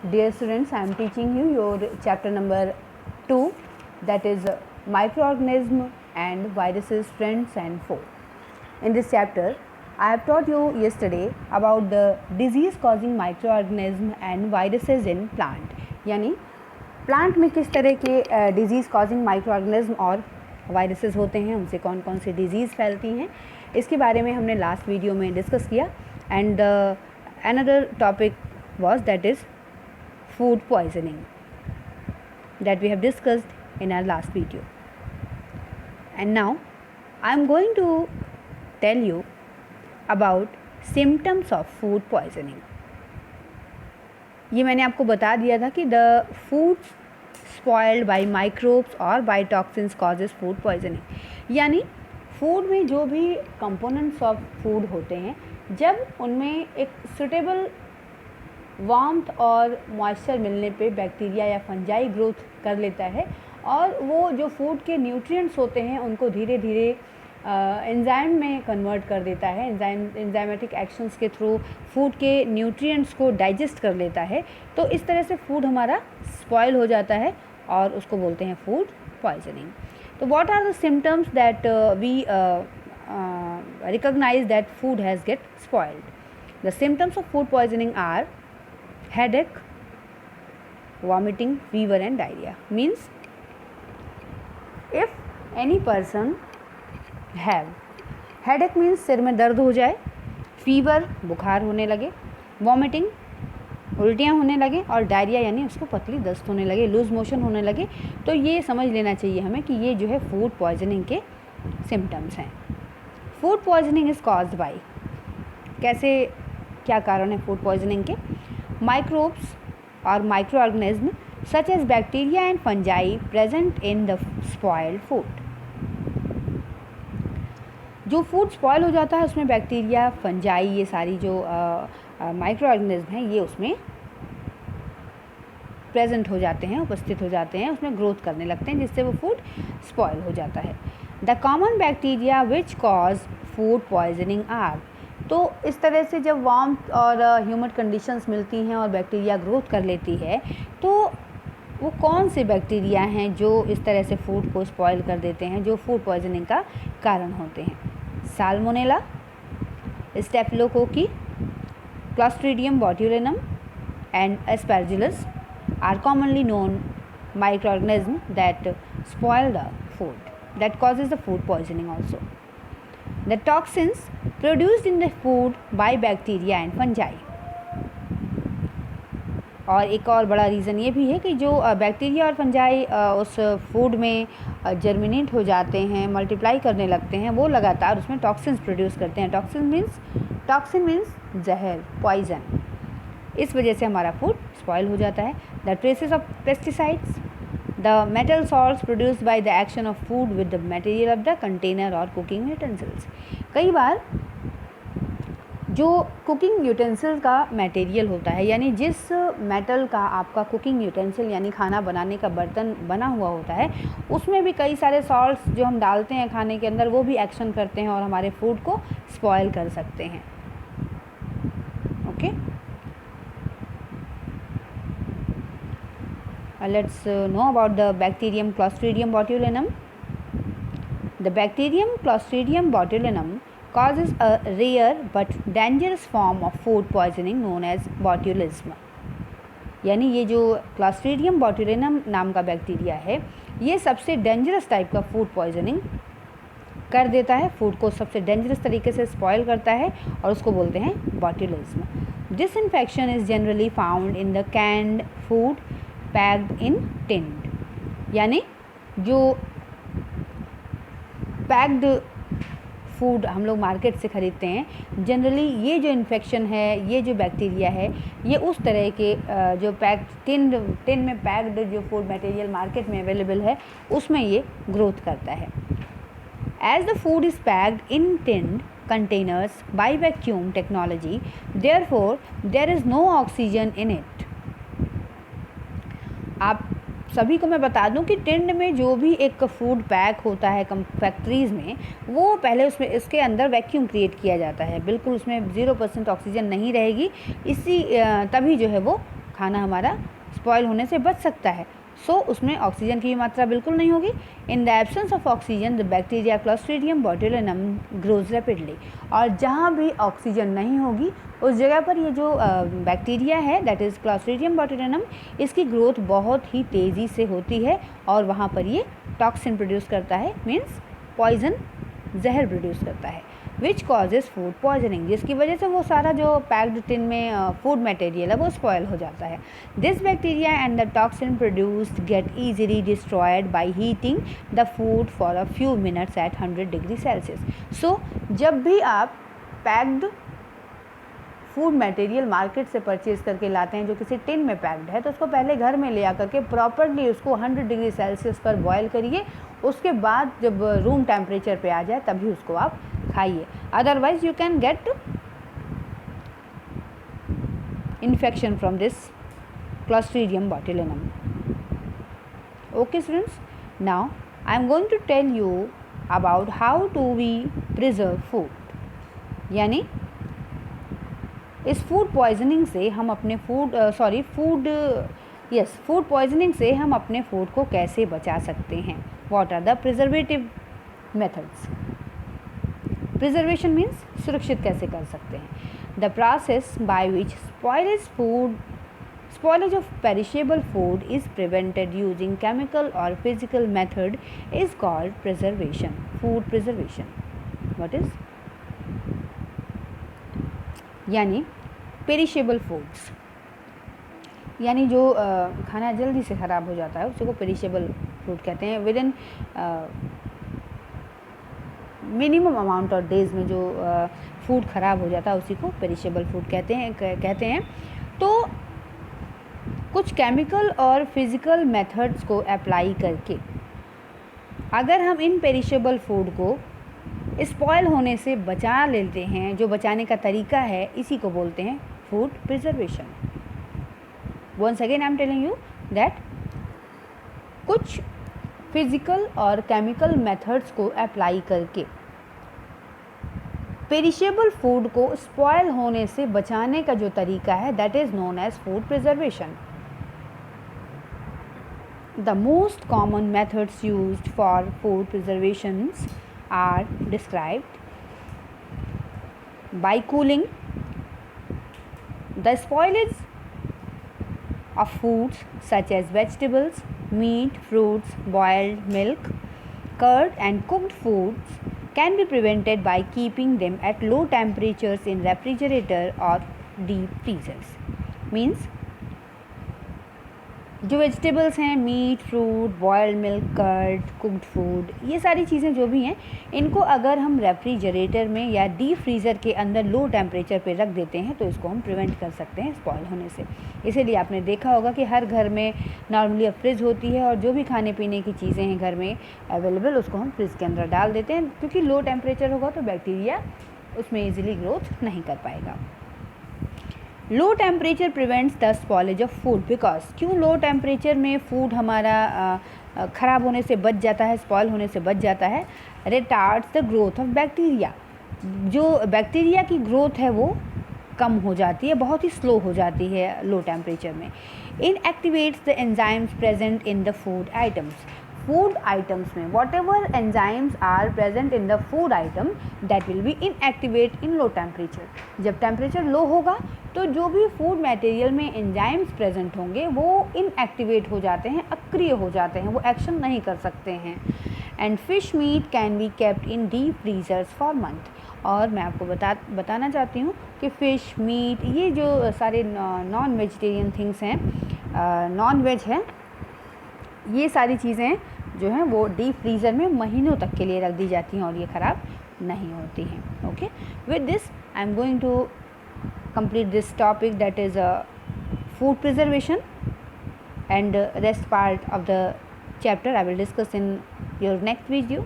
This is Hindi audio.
Dear students, I am teaching you your chapter number 2, that is microorganism and viruses, friends and foe. In this chapter, I have taught you yesterday about the disease causing microorganism and viruses in plant. यानी प्लांट में किस तरह के डिजीज़ कॉजिंग माइक्रोऑर्गेनिज्म और वायरसेस होते हैं, उनसे कौन कौन सी डिजीज़ फैलती हैं, इसके बारे में हमने लास्ट वीडियो में डिस्कस किया. And another topic was that is food poisoning that we have discussed in our last video. And now I am going to tell you about symptoms of food poisoning. ये मैंने आपको बता दिया था कि the food spoiled by microbes or by toxins causes food poisoning. यानी फूड में जो भी कंपोनेंट्स ऑफ फूड होते हैं, जब उनमें एक सुटेबल वार्मथ और मॉइस्चर मिलने पे बैक्टीरिया या फंजाई ग्रोथ कर लेता है और वो जो फूड के न्यूट्रिएंट्स होते हैं उनको धीरे धीरे एंजाइम में कन्वर्ट कर देता है. एंजाइमेटिक एक्शंस के थ्रू फूड के न्यूट्रिएंट्स को डाइजेस्ट कर लेता है. तो इस तरह से फूड हमारा स्पॉइल हो जाता है और उसको बोलते हैं फूड पॉइजनिंग. तो what are the symptoms that we recognise that food has get spoiled. The symptoms of food poisoning are headache, vomiting, fever and diarrhea. Means if any person have headache means सिर में दर्द हो जाए, fever बुखार होने लगे, vomiting उल्टियाँ होने लगे और डायरिया यानी उसको पतली दस्त होने लगे, लूज मोशन होने लगे, तो ये समझ लेना चाहिए हमें कि ये जो है फूड पॉइजनिंग के सिम्टम्स हैं. Food poisoning is caused by, कैसे क्या कारण है फूड पॉइजनिंग के. Microbes or microorganism such as bacteria and fungi present in the spoiled food. जो फूड स्पॉयल हो जाता है उसमें बैक्टीरिया, फंजाई, ये सारी जो माइक्रो ऑर्गेनिज्म हैं ये उसमें प्रेजेंट हो जाते हैं, उपस्थित हो जाते हैं, उसमें ग्रोथ करने लगते हैं, जिससे वो फूड स्पॉयल हो जाता है. The common bacteria which cause food poisoning are. तो इस तरह से जब वार्म और ह्यूमिड कंडीशंस मिलती हैं और बैक्टीरिया ग्रोथ कर लेती है, तो वो कौन से बैक्टीरिया हैं जो इस तरह से फूड को स्पॉइल कर देते हैं, जो फूड पॉइजनिंग का कारण होते हैं. Salmonella, staphylococci, clostridium botulinum and aspergillus are commonly known microorganism that spoil the food, that causes the food poisoning also. The toxins produced in the food by bacteria and fungi. और एक और बड़ा रीज़न ये भी है कि जो बैक्टीरिया और फंजाई उस फूड में जर्मिनेट हो जाते हैं, मल्टीप्लाई करने लगते हैं, वो लगातार उसमें टॉक्सिन्स प्रोड्यूस करते हैं. टॉक्सिन मीन्स जहर, पॉइजन. इस वजह से हमारा फूड स्पॉइल हो जाता है. The traces of pesticides, the metal salts produced by the action of food with the material of the container or cooking utensils. कई बार जो कुकिंग यूटेंसिल का मटेरियल होता है, यानी जिस मेटल का आपका कुकिंग यूटेंसिल यानी खाना बनाने का बर्तन बना हुआ होता है, उसमें भी कई सारे सॉल्ट्स जो हम डालते हैं खाने के अंदर, वो भी एक्शन करते हैं और हमारे फूड को स्पॉइल कर सकते हैं. Okay, let's know about the bacterium Clostridium botulinum. The bacterium Clostridium botulinum causes a rare but dangerous form of food poisoning known as botulism. यानी ये जो Clostridium botulinum नाम का बैक्टीरिया है, ये सबसे डेंजरस टाइप का फूड पॉइजनिंग कर देता है, फूड को सबसे डेंजरस तरीके से स्पॉइल करता है और उसको बोलते हैं botulism. This infection is generally found in the canned food packed in tinned. यानी जो पैक्ड फूड हम लोग मार्केट से ख़रीदते हैं, जनरली ये जो इन्फेक्शन है, ये जो बैक्टीरिया है, ये उस तरह के जो पैक्ड टिन में पैक्ड जो फूड मटेरियल मार्केट में अवेलेबल है उसमें ये ग्रोथ करता है. As the food is packed in tinned containers by vacuum technology, therefore there is no oxygen in it. आप सभी को मैं बता दूं कि टिन्ड में जो भी एक फूड पैक होता है फैक्ट्रीज़ में, वो पहले उसमें इसके अंदर वैक्यूम क्रिएट किया जाता है, बिल्कुल उसमें 0% ऑक्सीजन नहीं रहेगी, तभी जो है वो खाना हमारा स्पॉयल होने से बच सकता है। सो उसमें ऑक्सीजन की मात्रा बिल्कुल नहीं होगी। In the absence of oxygen the bacteria clostridium botulinum grows rapidly. और जहाँ भी ऑक्सीजन नहीं होगी उस जगह पर ये जो बैक्टीरिया है दैट इज़ क्लॉस्ट्रीडियम बोट्युलिनम, इसकी ग्रोथ बहुत ही तेज़ी से होती है और वहाँ पर ये टॉक्सिन प्रोड्यूस करता है, मीन्स पॉइजन, जहर प्रोड्यूस करता है, विच कॉजेज फूड पॉइजनिंग, जिसकी वजह से वो सारा जो पैक्ड टिन में फूड मटेरियल है वो स्पॉयल हो जाता है। This bacteria and the toxin produced get easily destroyed by heating the food for a few minutes at 100 degree Celsius. So जब भी आप पैक्ड फूड मटेरियल मार्केट से परचेज़ करके लाते हैं जो किसी टिन में पैक्ड है, तो उसको पहले घर में ले आकर के प्रॉपरली उसको 100 डिग्री सेल्सियस पर बॉयल करिए। उसके बाद जब रूम टेम्परेचर पे आ जाए तभी उसको आप खाइए, otherwise you can get infection from this clostridium botulinum. Okay students, now I am going to tell you about how to we preserve food. यानी इस फूड पॉइजनिंग से हम अपने फूड पॉइजनिंग से हम अपने फूड को कैसे बचा सकते हैं। What are the preservative methods. Preservation means सुरक्षित कैसे कर सकते हैं। The process by which spoilage of perishable food is prevented using chemical or physical method is called preservation, food preservation. What is? यानी पेरिशेबल फूड्स, यानी जो खाना जल्दी से ख़राब हो जाता है उसी को पेरिशेबल फूड कहते हैं। With in minimum amount of days में जो फूड ख़राब हो जाता है उसी को पेरिशेबल फूड कहते हैं। तो कुछ केमिकल और फिज़िकल मेथड्स को अप्लाई करके अगर हम इन पेरिशेबल फूड को स्पॉयल होने से बचा लेते हैं, जो बचाने का तरीका है इसी को बोलते हैं food preservation. Once again I am telling you that कुछ फिजिकल और केमिकल मेथड्स को अप्लाई करके पेरिशेबल फूड को स्पॉयल होने से बचाने का जो तरीका है that is known as food preservation. The most common methods used for food preservations are described by cooling the spoilage of foods such as vegetables, meat, fruits, boiled milk, curd and cooked foods can be prevented by keeping them at low temperatures in refrigerator or deep freezers. Means जो वेजिटेबल्स हैं, meat, fruit, boiled milk, curd, cooked food, ये सारी चीज़ें जो भी हैं इनको अगर हम रेफ्रिजरेटर में या डीप फ्रीज़र के अंदर लो टेम्परेचर पे रख देते हैं तो इसको हम प्रिवेंट कर सकते हैं स्पॉयल होने से। इसीलिए आपने देखा होगा कि हर घर में नॉर्मली अब फ्रिज होती है और जो भी खाने पीने की चीज़ें हैं घर में अवेलेबल उसको हम फ्रिज के अंदर डाल देते हैं, क्योंकि लो टेम्परेचर होगा तो बैक्टीरिया उसमें ईजिली ग्रोथ नहीं कर पाएगा। Low temperature prevents the spoilage of food, because क्यों लो टेम्परेचर में फूड हमारा ख़राब होने से बच जाता है, स्पॉयल होने से बच जाता है। Retards the growth of bacteria, जो बैक्टीरिया की ग्रोथ है वो कम हो जाती है, बहुत ही स्लो हो जाती है लो टेम्परेचर में। Inactivates the enzymes present in the food items, food items में whatever enzymes are present in the food item that will be inactivate in low temperature. जब टेम्परेचर लो होगा तो जो भी फूड मटेरियल में एंजाइम्स प्रेजेंट होंगे वो इनएक्टिवेट हो जाते हैं, अक्रिय हो जाते हैं, वो एक्शन नहीं कर सकते हैं। And fish meet can be kept in deep freezers for month. और मैं आपको बताना चाहती हूँ कि फ़िश, मीट, ये जो सारे नॉन वेजिटेरियन थिंग्स हैं, नॉन वेज हैं, ये सारी चीज़ें जो हैं वो डीप फ्रीज़र में महीनों तक के लिए रख दी जाती हैं और ये ख़राब नहीं होती हैं। Okay, with this I am going to complete this topic, that is food preservation, and rest part of the chapter I will discuss in your next video.